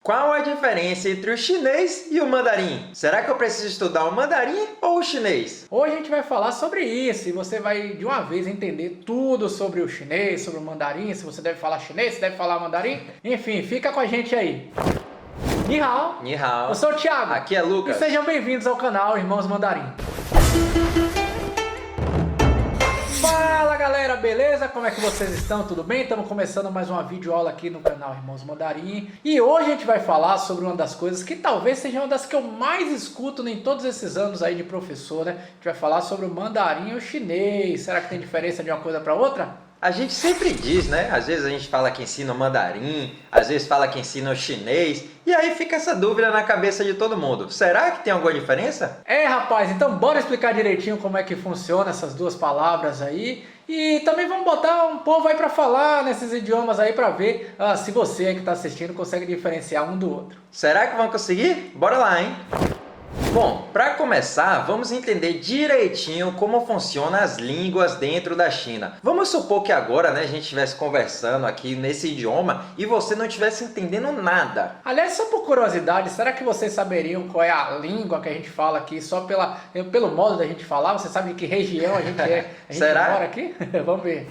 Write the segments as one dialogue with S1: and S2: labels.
S1: Qual a diferença entre o chinês e o mandarim? Será que eu preciso estudar o mandarim ou o chinês?
S2: Hoje a gente vai falar sobre isso e você vai de uma vez entender tudo sobre o chinês, sobre o mandarim, se você deve falar chinês, se deve falar mandarim. Enfim, fica com a gente aí. Ni hao.
S1: Ni hao.
S2: Eu sou o Thiago.
S1: Aqui é Lucas.
S2: E sejam bem-vindos ao canal Irmãos Mandarim. Fala galera, beleza? Como é que vocês estão? Tudo bem? Estamos começando mais uma videoaula aqui no canal Irmãos Mandarim. E hoje a gente vai falar sobre uma das coisas que talvez seja uma das que eu mais escuto em todos esses anos aí de professor, né? A gente vai falar sobre o mandarim e o chinês. Será que tem diferença de uma coisa para outra?
S1: A gente sempre diz, né? Às vezes a gente fala que ensina o mandarim, às vezes fala que ensina o chinês, e aí fica essa dúvida na cabeça de todo mundo. Será que tem alguma diferença?
S2: Rapaz, então bora explicar direitinho como é que funciona essas duas palavras aí. E também vamos botar um povo aí para falar nesses idiomas aí para ver se você aí que está assistindo consegue diferenciar um do outro.
S1: Será que vão conseguir? Bora lá, hein? Bom, para começar, vamos entender direitinho como funcionam as línguas dentro da China. Vamos supor que agora, né, a gente estivesse conversando aqui nesse idioma e você não estivesse entendendo nada.
S2: Aliás, só por curiosidade, será que vocês saberiam qual é a língua que a gente fala aqui só pelo modo da gente falar? Você sabe de que região a gente é? A gente
S1: Será?
S2: mora aqui? Vamos ver.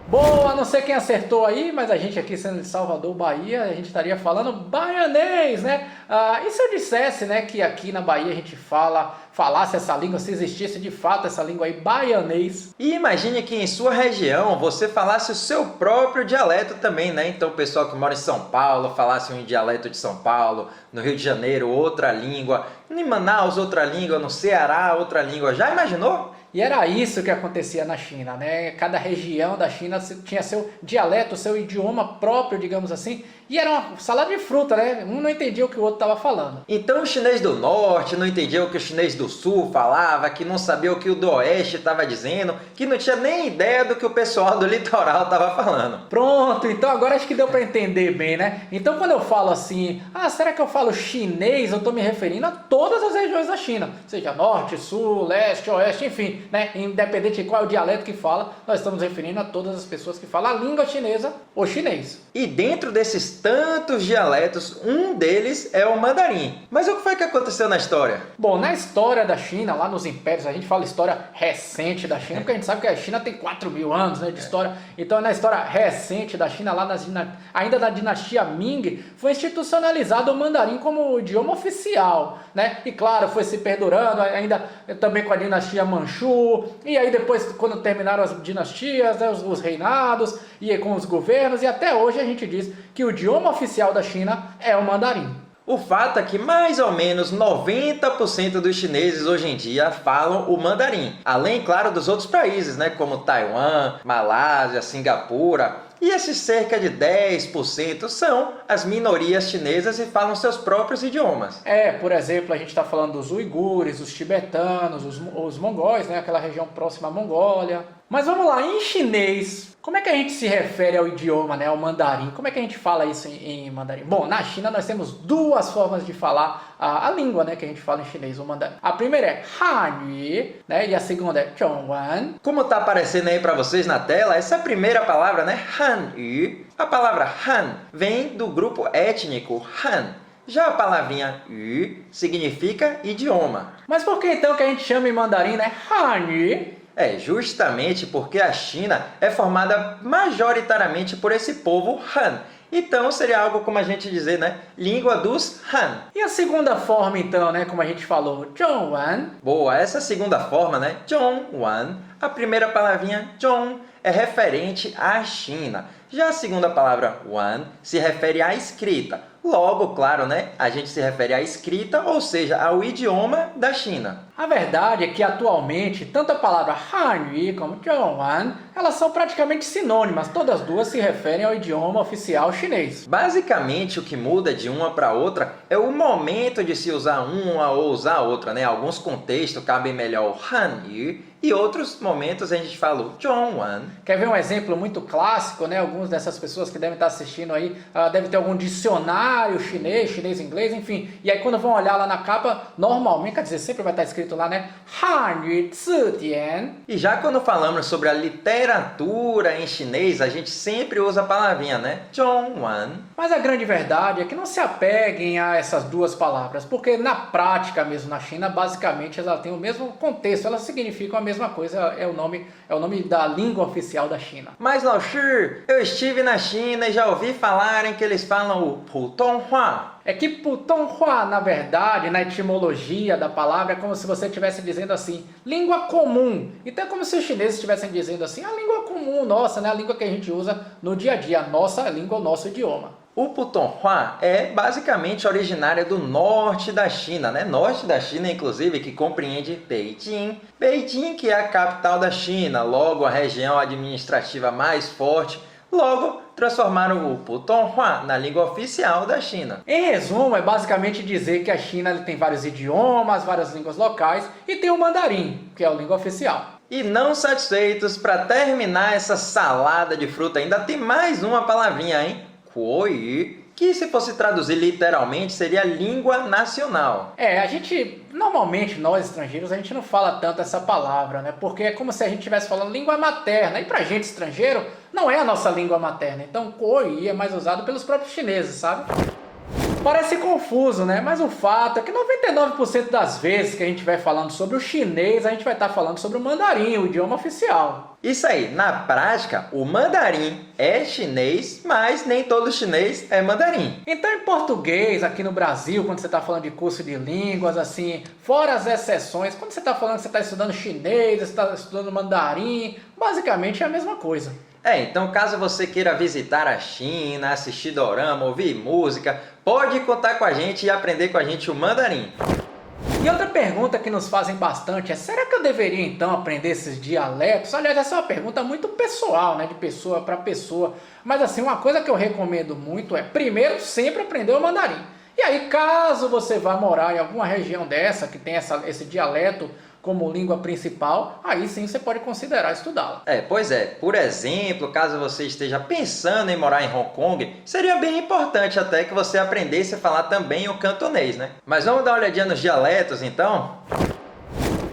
S2: Boa, não sei quem acertou aí, mas a gente aqui sendo de Salvador, Bahia, a gente estaria falando baianês, né? E se eu dissesse, né, que aqui na Bahia a gente falasse essa língua, se existisse de fato essa língua aí, baianês?
S1: E imagine que em sua região você falasse o seu próprio dialeto também, né? Então o pessoal que mora em São Paulo falasse um dialeto de São Paulo, no Rio de Janeiro outra língua, em Manaus outra língua, no Ceará outra língua. Já imaginou?
S2: E era isso que acontecia na China, né? Cada região da China tinha seu dialeto, seu idioma próprio, digamos assim, e era uma salada de fruta, né? Um não entendia o que o outro estava falando.
S1: Então o chinês do norte não entendia o que o chinês do sul falava, que não sabia o que o do oeste estava dizendo, que não tinha nem ideia do que o pessoal do litoral estava falando.
S2: Pronto, então agora acho que deu para entender bem, né? Então quando eu falo assim, será que eu falo chinês? Eu estou me referindo a todas as regiões da China, seja norte, sul, leste, oeste, enfim, né? Independente de qual é o dialeto que fala, nós estamos referindo a todas as pessoas que falam a língua chinesa ou chinês.
S1: E dentro desses tantos dialetos, um deles é o mandarim. Mas o que foi que aconteceu na história?
S2: Bom, na história da China, lá nos impérios, a gente fala história recente da China, porque a gente sabe que a China tem 4.000 anos, né, de história. Então, na história recente da China, lá ainda da dinastia Ming, foi institucionalizado o mandarim como idioma oficial, né? E claro, foi se perdurando, ainda também com a dinastia Manchu, e aí depois, quando terminaram as dinastias, né, os reinados, e com os governos, e até hoje a gente diz que o idioma oficial da China é o mandarim.
S1: O fato é que mais ou menos 90% dos chineses hoje em dia falam o mandarim. Além, claro, dos outros países, né, como Taiwan, Malásia, Singapura. E esses cerca de 10% são as minorias chinesas e falam seus próprios idiomas.
S2: Por exemplo, a gente está falando dos uigures, os tibetanos, os mongóis, né, aquela região próxima à Mongólia. Mas vamos lá, em chinês, como é que a gente se refere ao idioma, né, ao mandarim? Como é que a gente fala isso em mandarim? Bom, na China nós temos duas formas de falar a língua, né, que a gente fala em chinês, o mandarim. A primeira é Hanyu, né, e a segunda é Zhongwen.
S1: Como está aparecendo aí para vocês na tela, essa primeira palavra, né, Hanyu, a palavra Han vem do grupo étnico Han. Já a palavrinha yu significa idioma.
S2: Mas por que então que a gente chama em mandarim, né, Hanyu?
S1: Justamente porque a China é formada majoritariamente por esse povo Han. Então seria algo como a gente dizer, né, língua dos Han.
S2: E a segunda forma então, né, como a gente falou, Zhongwen?
S1: Boa, essa segunda forma, né, Zhongwen, a primeira palavrinha Zhong é referente à China. Já a segunda palavra Wan se refere à escrita. Logo, claro, né, a gente se refere à escrita, ou seja, ao idioma da China.
S2: A verdade é que atualmente, tanto a palavra Hanyu como Zhongwen, elas são praticamente sinônimas, todas duas se referem ao idioma oficial chinês.
S1: Basicamente, o que muda de uma para outra é o momento de se usar uma ou usar a outra, né? Alguns contextos cabem melhor o Hanyu e outros momentos a gente fala o Zhongwen.
S2: Quer ver um exemplo muito clássico, né? Algumas dessas pessoas que devem estar assistindo aí, devem ter algum dicionário chinês, inglês, enfim. E aí quando vão olhar lá na capa, normalmente, quer dizer, sempre vai estar escrito escrito lá, né? Hanyu Zidian.
S1: E já quando falamos sobre a literatura em chinês, a gente sempre usa a palavrinha, né? Zhongwan.
S2: Mas a grande verdade é que não se apeguem a essas duas palavras, porque na prática mesmo na China, basicamente elas têm o mesmo contexto, elas significam a mesma coisa, é o nome da língua oficial da China.
S1: Mas, Lao Shi, eu estive na China e já ouvi falarem que eles falam o Putonghua.
S2: É que Putonghua, na verdade, na etimologia da palavra, é como se você estivesse dizendo assim, língua comum. Então é como se os chineses estivessem dizendo assim, a língua comum nossa, né? A língua que a gente usa no dia a dia, a nossa língua, o nosso idioma.
S1: O Putonghua é basicamente originária do norte da China, né? Norte da China, inclusive, que compreende Beijing. Beijing, que é a capital da China, logo a região administrativa mais forte. Logo, transformaram o Putonghua na língua oficial da China.
S2: Em resumo, é basicamente dizer que a China tem vários idiomas, várias línguas locais e tem o mandarim, que é a língua oficial.
S1: E não satisfeitos, para terminar essa salada de fruta, ainda tem mais uma palavrinha, hein? Kuoyu, que se fosse traduzir literalmente seria língua nacional.
S2: Normalmente nós estrangeiros, a gente não fala tanto essa palavra, né? Porque é como se a gente estivesse falando língua materna. E pra gente estrangeiro, não é a nossa língua materna. Então, Kuoyu é mais usado pelos próprios chineses, sabe? Parece confuso, né? Mas o fato é que 99% das vezes que a gente estiver falando sobre o chinês, a gente vai estar falando sobre o mandarim, o idioma oficial.
S1: Isso aí, na prática, o mandarim é chinês, mas nem todo chinês é mandarim.
S2: Então, em português, aqui no Brasil, quando você está falando de curso de línguas, assim, fora as exceções, quando você está falando que você está estudando chinês, você está estudando mandarim, basicamente é a mesma coisa.
S1: Então caso você queira visitar a China, assistir dorama, ouvir música, pode contar com a gente e aprender com a gente o mandarim.
S2: E outra pergunta que nos fazem bastante é, será que eu deveria então aprender esses dialetos? Aliás, essa é uma pergunta muito pessoal, né, de pessoa para pessoa. Mas assim, uma coisa que eu recomendo muito é, primeiro, sempre aprender o mandarim. E aí, caso você vá morar em alguma região dessa, que tem esse dialeto como língua principal, aí sim você pode considerar estudá-la.
S1: Pois é. Por exemplo, caso você esteja pensando em morar em Hong Kong, seria bem importante até que você aprendesse a falar também o cantonês, né? Mas vamos dar uma olhadinha nos dialetos, então?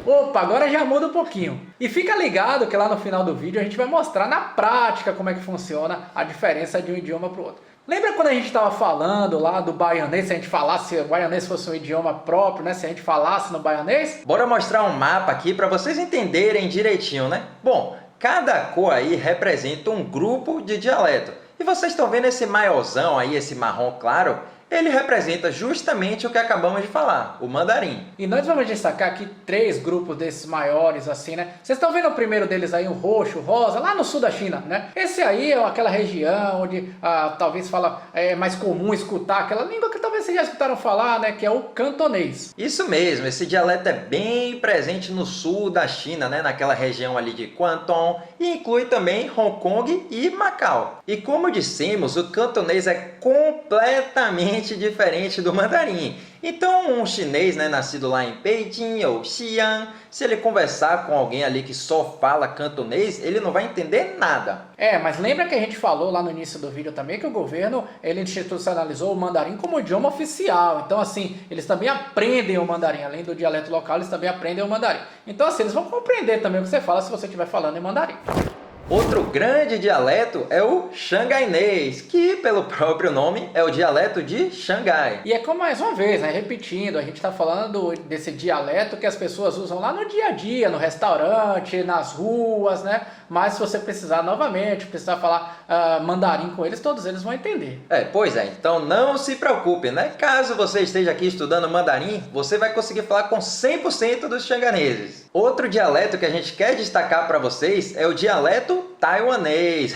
S2: Opa, agora já muda um pouquinho. E fica ligado que lá no final do vídeo a gente vai mostrar na prática como é que funciona a diferença de um idioma para o outro. Lembra quando a gente estava falando lá do baianês, se a gente falasse, se o baianês fosse um idioma próprio, né? Se a gente falasse no baianês?
S1: Bora mostrar um mapa aqui para vocês entenderem direitinho, né? Bom, cada cor aí representa um grupo de dialeto. E vocês estão vendo esse maiorzão aí, esse marrom claro? Ele representa justamente o que acabamos de falar, o mandarim.
S2: E nós vamos destacar aqui 3 grupos desses maiores, assim, né? Vocês estão vendo o primeiro deles aí, o roxo, o rosa, lá no sul da China, né? Esse aí é aquela região onde talvez é mais comum escutar aquela língua que talvez vocês já escutaram falar, né? Que é o cantonês.
S1: Isso mesmo, esse dialeto é bem presente no sul da China, né? Naquela região ali de Guangdong, e inclui também Hong Kong e Macau. E como dissemos, o cantonês é completamente diferente do mandarim. Então, um chinês, né, nascido lá em Beijing ou Xi'an, se ele conversar com alguém ali que só fala cantonês, ele não vai entender nada.
S2: Mas lembra que a gente falou lá no início do vídeo também que o governo, ele institucionalizou o mandarim como idioma oficial. Então, assim, eles também aprendem o mandarim. Além do dialeto local, eles também aprendem o mandarim. Então, assim, eles vão compreender também o que você fala se você estiver falando em mandarim.
S1: Outro grande dialeto é o xangainês, que pelo próprio nome é o dialeto de Xangai.
S2: E é como mais uma vez, né, repetindo, a gente está falando desse dialeto que as pessoas usam lá no dia a dia, no restaurante, nas ruas, né? Mas se você precisar novamente, precisar falar mandarim com eles, todos eles vão entender.
S1: Pois é, então não se preocupe, né? Caso você esteja aqui estudando mandarim, você vai conseguir falar com 100% dos xanganeses. Outro dialeto que a gente quer destacar para vocês é o dialeto taiwanês.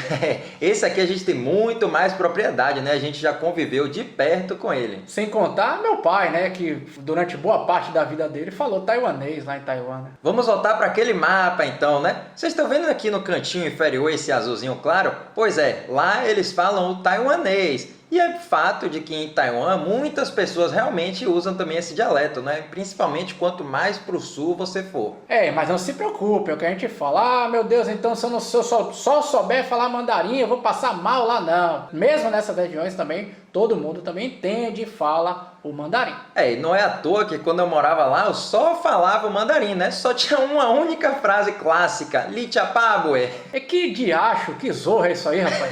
S1: Esse aqui a gente tem muito mais propriedade, né? A gente já conviveu de perto com ele.
S2: Sem contar meu pai, né? Que durante boa parte da vida dele falou taiwanês lá em Taiwan. Né?
S1: Vamos voltar para aquele mapa então, né? Vocês estão vendo aqui no cantinho inferior esse azulzinho claro? Pois é, lá eles falam o taiwanês. E é fato de que em Taiwan muitas pessoas realmente usam também esse dialeto, né? Principalmente quanto mais para o sul você for.
S2: Mas não se preocupe, é o que a gente fala. Meu Deus, então se eu só souber falar mandarim, eu vou passar mal lá, não. Mesmo nessas regiões também, todo mundo também entende e fala o mandarim.
S1: E não é à toa que quando eu morava lá, eu só falava o mandarim, né? Só tinha uma única frase clássica, Li Chapabue.
S2: E que diacho, que zorra é isso aí, rapaz?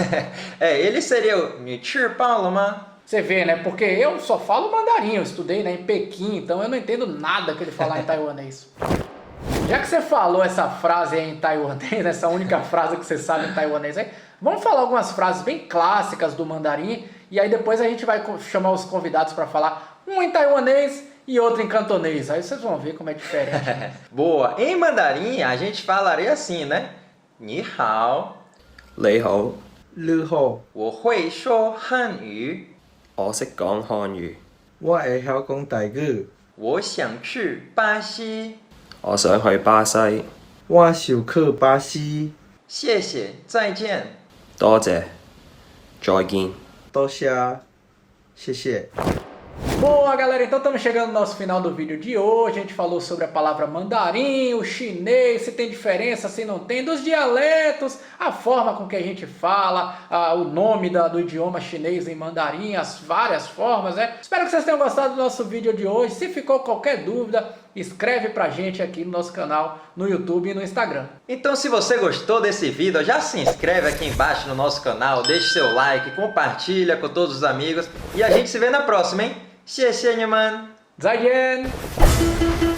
S1: Ele seria o Ni Chi Pao Ma.
S2: Você vê, né? Porque eu só falo mandarim, eu estudei, né, em Pequim, então eu não entendo nada que ele falar em taiwanês. Já que você falou essa frase aí em taiwanês, essa única frase que você sabe em taiwanês aí, vamos falar algumas frases bem clássicas do mandarim e aí depois a gente vai chamar os convidados para falar um em taiwanês e outro em cantonês. Aí vocês vão ver como é diferente.
S1: Boa! Em mandarim a gente falaria assim, né? Ni hao,
S3: 你好，
S4: 你好，
S1: 我会说汉语，
S3: 我識講漢語，
S4: 我會曉講台語，
S1: 我想去巴西，
S3: 我想去巴西。
S4: 我想去巴西。
S1: 謝謝，再見。
S3: 多謝，再見。
S4: 多謝，謝謝。
S2: Boa, galera, então estamos chegando no nosso final do vídeo de hoje. A gente falou sobre a palavra mandarim, o chinês, se tem diferença, se não tem, dos dialetos, a forma com que a gente fala, o nome do idioma chinês em mandarim, as várias formas, né? Espero que vocês tenham gostado do nosso vídeo de hoje. Se ficou qualquer dúvida, escreve pra gente aqui no nosso canal, no YouTube e no Instagram.
S1: Então, se você gostou desse vídeo, já se inscreve aqui embaixo no nosso canal, deixe seu like, compartilha com todos os amigos e a gente se vê na próxima, hein? 谢谢你们。
S2: 再见。